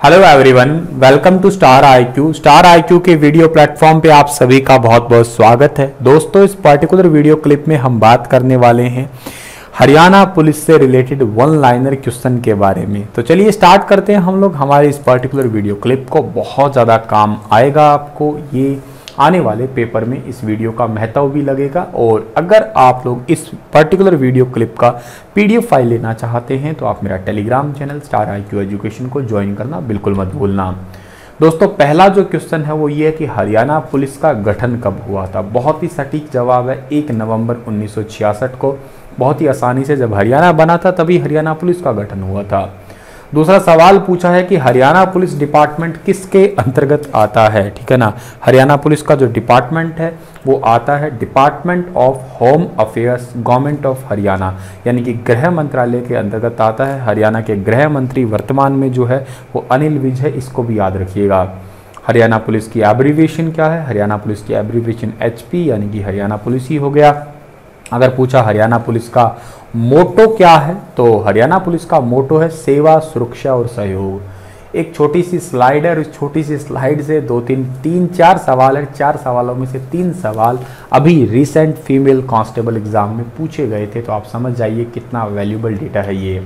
Hello everyone, welcome to star IQ. Star IQ के video platform पे आप सभी का बहुत बहुत स्वागत है। दोस्तों, इस पर्टिकुलर वीडियो क्लिप में हम बात करने वाले हैं हरियाणा पुलिस से रिलेटेड वन लाइनर क्वेश्चन के बारे में। तो चलिए स्टार्ट करते हैं हम लोग हमारे इस पर्टिकुलर वीडियो क्लिप को। बहुत ज़्यादा काम आएगा आपको, ये आने वाले पेपर में इस वीडियो का महत्व भी लगेगा। और अगर आप लोग इस पर्टिकुलर वीडियो क्लिप का पीडीएफ फाइल लेना चाहते हैं तो आप मेरा Telegram channel star IQ education को ज्वाइन करना बिल्कुल मत भूलना। दोस्तों, पहला जो क्वेश्चन है वो ये है कि हरियाणा पुलिस का गठन कब हुआ था। बहुत ही सटीक जवाब है 1 नवंबर 1966 को। बहुत ही आसानी से जब हरियाणा बना था तभी हरियाणा पुलिस का गठन हुआ था। दूसरा सवाल पूछा है कि हरियाणा पुलिस डिपार्टमेंट किसके अंतर्गत आता है। ठीक है ना, हरियाणा पुलिस का जो डिपार्टमेंट है वो आता है department of home affairs, government of Haryana, यानी कि गृह मंत्रालय के अंतर्गत आता है। हरियाणा के गृह मंत्री वर्तमान में जो है वो अनिल विज है, इसको भी याद रखिएगा। हरियाणा पुलिस की एब्रीविएशन क्या है? हरियाणा पुलिस की एब्रीविएशन HP, यानी कि हरियाणा पुलिस ही हो गया। अगर पूछा हरियाणा पुलिस का मोटो क्या है तो हरियाणा पुलिस का मोटो है सेवा, सुरक्षा और सहयोग। एक छोटी सी स्लाइड है और इस छोटी सी स्लाइड से तीन चार सवाल है। 4 सवालों में से 3 सवाल अभी रिसेंट फीमेल कांस्टेबल एग्जाम में पूछे गए थे, तो आप समझ जाइए कितना वैल्यूबल डेटा है ये।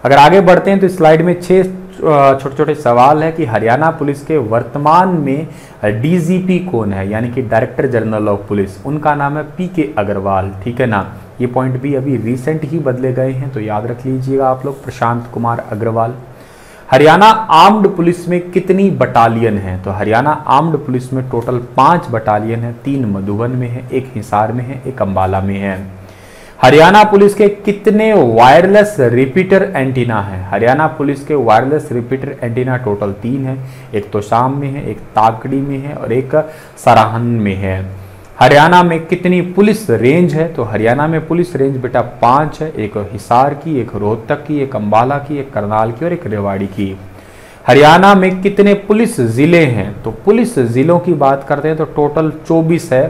अगर आगे बढ़ते हैं तो स्लाइड में 6 छोटे छोटे सवाल है कि हरियाणा पुलिस के वर्तमान में DGP कौन है, यानी कि डायरेक्टर जनरल ऑफ पुलिस। उनका नाम है PK अग्रवाल। ठीक है ना, ये पॉइंट भी अभी रिसेंट ही बदले गए हैं, तो याद रख लीजिएगा आप लोग, प्रशांत कुमार अग्रवाल। हरियाणा आर्म्ड पुलिस में कितनी बटालियन है? तो हरियाणा आर्म्ड पुलिस में टोटल 5 बटालियन है। 3 मधुबन में है, 1 हिसार में है, 1 अंबाला में है। हरियाणा पुलिस के कितने वायरलेस रिपीटर एंटीना है? हरियाणा पुलिस के वायरलेस रिपीटर एंटीना टोटल 3 है। एक तोशाम में है, एक ताकड़ी में है और एक सराहन में है। हरियाणा में कितनी पुलिस रेंज है? तो हरियाणा में पुलिस रेंज बेटा 5 है। एक हिसार की, एक रोहतक की, एक अंबाला की, एक करनाल की और एक रेवाड़ी की। हरियाणा में कितने पुलिस जिले हैं? तो पुलिस जिलों की बात करते हैं तो टोटल 24 है।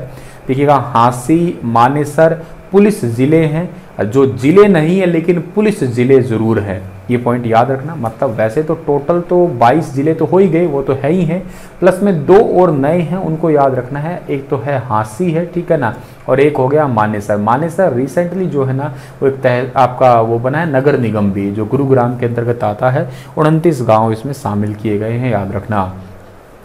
देखिएगा, हांसी, मानेसर पुलिस जिले हैं, जो जिले नहीं है लेकिन पुलिस जिले जरूर है। ये पॉइंट याद रखना। मतलब वैसे तो टोटल तो 22 जिले तो हो ही गए, वो तो है ही हैं, प्लस में 2 और नए हैं, उनको याद रखना है। एक तो है हांसी है, ठीक है ना, और एक हो गया मानेसर। मानेसर रिसेंटली जो है ना वो एक आपका वो बना है नगर निगम भी, जो गुरुग्राम के अंतर्गत आता है। 29 गाँव इसमें शामिल किए गए हैं, याद रखना।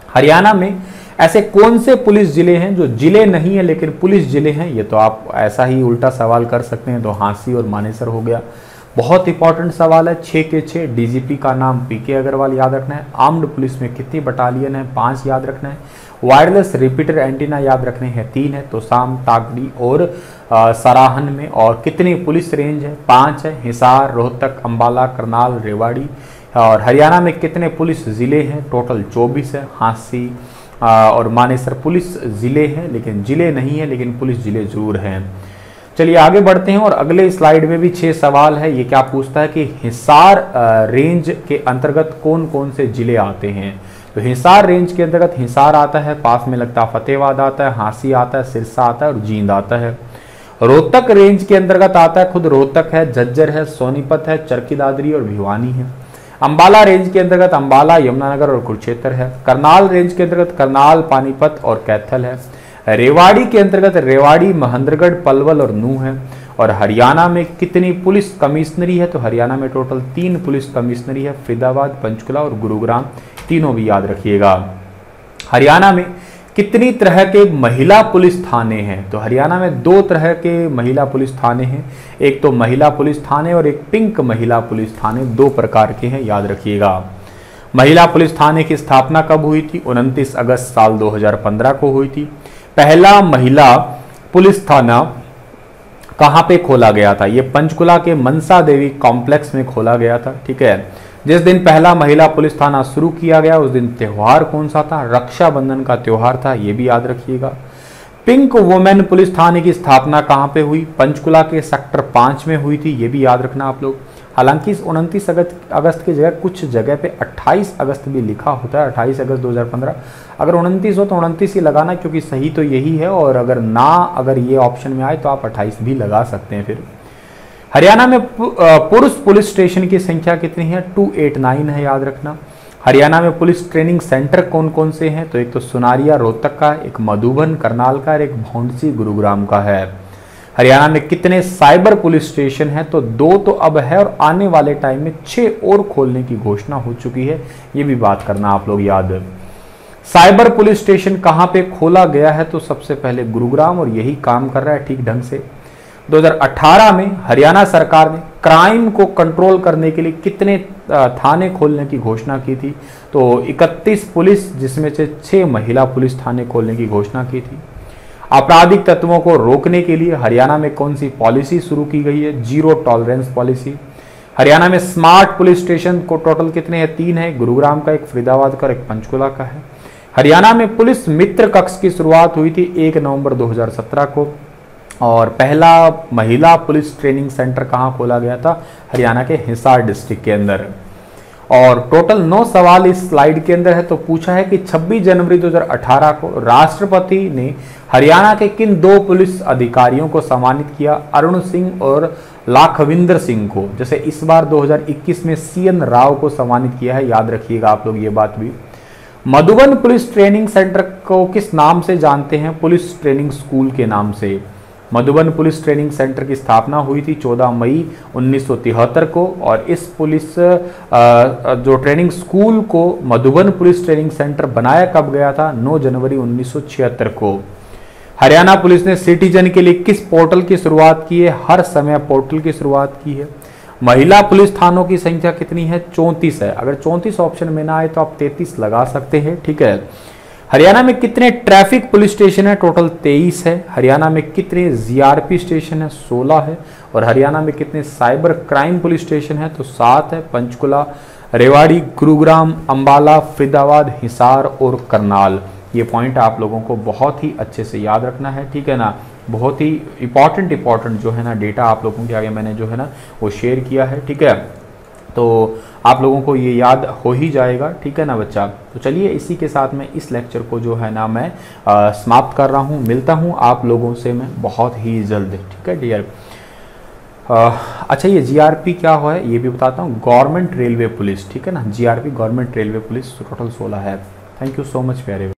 हरियाणा में ऐसे कौन से पुलिस जिले हैं जो जिले नहीं है लेकिन पुलिस जिले हैं? ये तो आप ऐसा ही उल्टा सवाल कर सकते हैं, तो हांसी और मानेसर हो गया। बहुत इंपॉर्टेंट सवाल है, 6 के 6। DGP का नाम PK अग्रवाल, याद रखना है। आर्म्ड पुलिस में कितनी बटालियन है? 5 याद रखना है। वायरलेस रिपीटर एंटीना याद रखने हैं 3 है, तो शाम, ताकड़ी और सराहन में। और कितनी पुलिस रेंज है? 5 है। हिसार, रोहतक, अंबाला, करनाल, रेवाड़ी। और हरियाणा में कितने पुलिस जिले हैं? टोटल 24 है। हांसी और मानेसर पुलिस जिले हैं लेकिन जिले नहीं है, लेकिन पुलिस जिले जरूर हैं। चलिए आगे बढ़ते हैं और अगले स्लाइड में भी 6 सवाल है। ये क्या पूछता है कि हिसार रेंज के अंतर्गत कौन कौन से जिले आते हैं? तो हिसार रेंज के अंतर्गत हिसार आता है, पास में लगता फतेहाबाद आता है, हांसी आता है, सिरसा आता है और जींद आता है। रोहतक रेंज के अंतर्गत आता है, खुद रोहतक है, झज्जर है, सोनीपत है, चरखी दादरी और भिवानी है। अंबाला रेंज के अंतर्गत अंबाला, यमुनानगर और कुरुक्षेत्र है। करनाल रेंज के अंतर्गत करनाल, पानीपत और कैथल है। रेवाड़ी के अंतर्गत रेवाड़ी, महेंद्रगढ़, पलवल और नूह है। और हरियाणा में कितनी पुलिस कमिश्नरी है? तो हरियाणा में टोटल 3 पुलिस कमिश्नरी है, फरीदाबाद, पंचकुला और गुरुग्राम। तीनों भी याद रखिएगा। हरियाणा में कितनी तरह के महिला पुलिस थाने हैं? तो हरियाणा में 2 तरह के महिला पुलिस थाने हैं। एक तो महिला पुलिस थाने और एक पिंक महिला पुलिस थाने, 2 प्रकार के हैं, याद रखिएगा। महिला पुलिस थाने की स्थापना कब हुई थी? 29 अगस्त साल 2015 को हुई थी। पहला महिला पुलिस थाना कहाँ पे खोला गया था? ये पंचकुला के मनसा देवी कॉम्प्लेक्स में खोला गया था। ठीक है, जिस दिन पहला महिला पुलिस थाना शुरू किया गया उस दिन त्योहार कौन सा था? रक्षाबंधन का त्योहार था, ये भी याद रखिएगा। पिंक वुमेन पुलिस थाने की स्थापना कहाँ पे हुई? पंचकुला के सेक्टर 5 में हुई थी, ये भी याद रखना आप लोग। हालांकि इस 29 अगस्त की जगह कुछ जगह पे 28 अगस्त भी लिखा होता है, 28 अगस्त 2015। अगर 29 हो तो 29 ही लगाना, क्योंकि सही तो यही है। और अगर ये ऑप्शन में आए तो आप 28 भी लगा सकते हैं। फिर हरियाणा में पुरुष पुलिस स्टेशन की संख्या कितनी है? 289 है, याद रखना। हरियाणा में पुलिस ट्रेनिंग सेंटर कौन कौन से हैं? तो एक तो सुनारिया रोहतक का, एक मधुबन करनाल का और एक भौंडसी गुरुग्राम का है। हरियाणा में कितने साइबर पुलिस स्टेशन हैं? तो 2 तो अब है और आने वाले टाइम में 6 और खोलने की घोषणा हो चुकी है, ये भी बात करना आप लोग याद। साइबर पुलिस स्टेशन कहां पे खोला गया है? तो सबसे पहले गुरुग्राम, और यही काम कर रहा है ठीक ढंग से। 2018 में हरियाणा सरकार ने क्राइम को कंट्रोल करने के लिए कितने थाने खोलने की घोषणा की थी? तो 31 पुलिस, जिसमें से 6 महिला पुलिस थाने खोलने की घोषणा की थी। आपराधिक तत्वों को रोकने के लिए हरियाणा में कौन सी पॉलिसी शुरू की गई है? Zero tolerance policy. हरियाणा में स्मार्ट पुलिस स्टेशन को टोटल कितने हैं? 3 है, गुरुग्राम का, एक फरीदाबाद का, एक पंचकुला का है। हरियाणा में पुलिस मित्र कक्ष की शुरुआत हुई थी 1 नवंबर 2017 को। और पहला महिला पुलिस ट्रेनिंग सेंटर कहां खोला गया था? हरियाणा के हिसार डिस्ट्रिक्ट के अंदर। और टोटल 9 सवाल इस स्लाइड के अंदर है। तो पूछा है कि 26 जनवरी 2018 को राष्ट्रपति ने हरियाणा के किन 2 पुलिस अधिकारियों को सम्मानित किया? अरुण सिंह और लाखविंदर सिंह को। जैसे इस बार 2021 में CN राव को सम्मानित किया है, याद रखिएगा आप लोग ये बात भी। मधुबन पुलिस ट्रेनिंग सेंटर को किस नाम से जानते हैं? पुलिस ट्रेनिंग स्कूल के नाम से। मधुबन पुलिस ट्रेनिंग सेंटर की स्थापना हुई थी 14 मई 1973 को, और इस पुलिस जो ट्रेनिंग स्कूल को मधुबन पुलिस ट्रेनिंग सेंटर बनाया कब गया था? 9 जनवरी 1976 को। हरियाणा पुलिस ने सिटीजन के लिए किस पोर्टल की शुरुआत की है? हर समय पोर्टल की शुरुआत की है। महिला पुलिस थानों की संख्या कितनी है? 34 है। अगर 34 ऑप्शन में ना आए तो आप 33 लगा सकते हैं, ठीक है। हरियाणा में कितने ट्रैफिक पुलिस स्टेशन है? टोटल 23 है। हरियाणा में कितने GRP स्टेशन है? 16 है। और हरियाणा में कितने साइबर क्राइम पुलिस स्टेशन है? तो 7 है। पंचकुला, रेवाड़ी, गुरुग्राम, अंबाला, फरीदाबाद, हिसार और करनाल। ये पॉइंट आप लोगों को बहुत ही अच्छे से याद रखना है, ठीक है ना। बहुत ही इंपॉर्टेंट जो है ना डेटा आप लोगों के आगे मैंने जो है ना वो शेयर किया है, ठीक है। तो आप लोगों को ये याद हो ही जाएगा, ठीक है ना बच्चा। तो चलिए इसी के साथ में इस लेक्चर को जो है ना मैं समाप्त कर रहा हूँ। मिलता हूँ आप लोगों से मैं बहुत ही जल्द, ठीक है डियर। अच्छा, ये GRP क्या है ये भी बताता हूँ। गवर्नमेंट रेलवे पुलिस, ठीक है ना। GRP government railway police total 16 है। थैंक यू सो मच प्यारे।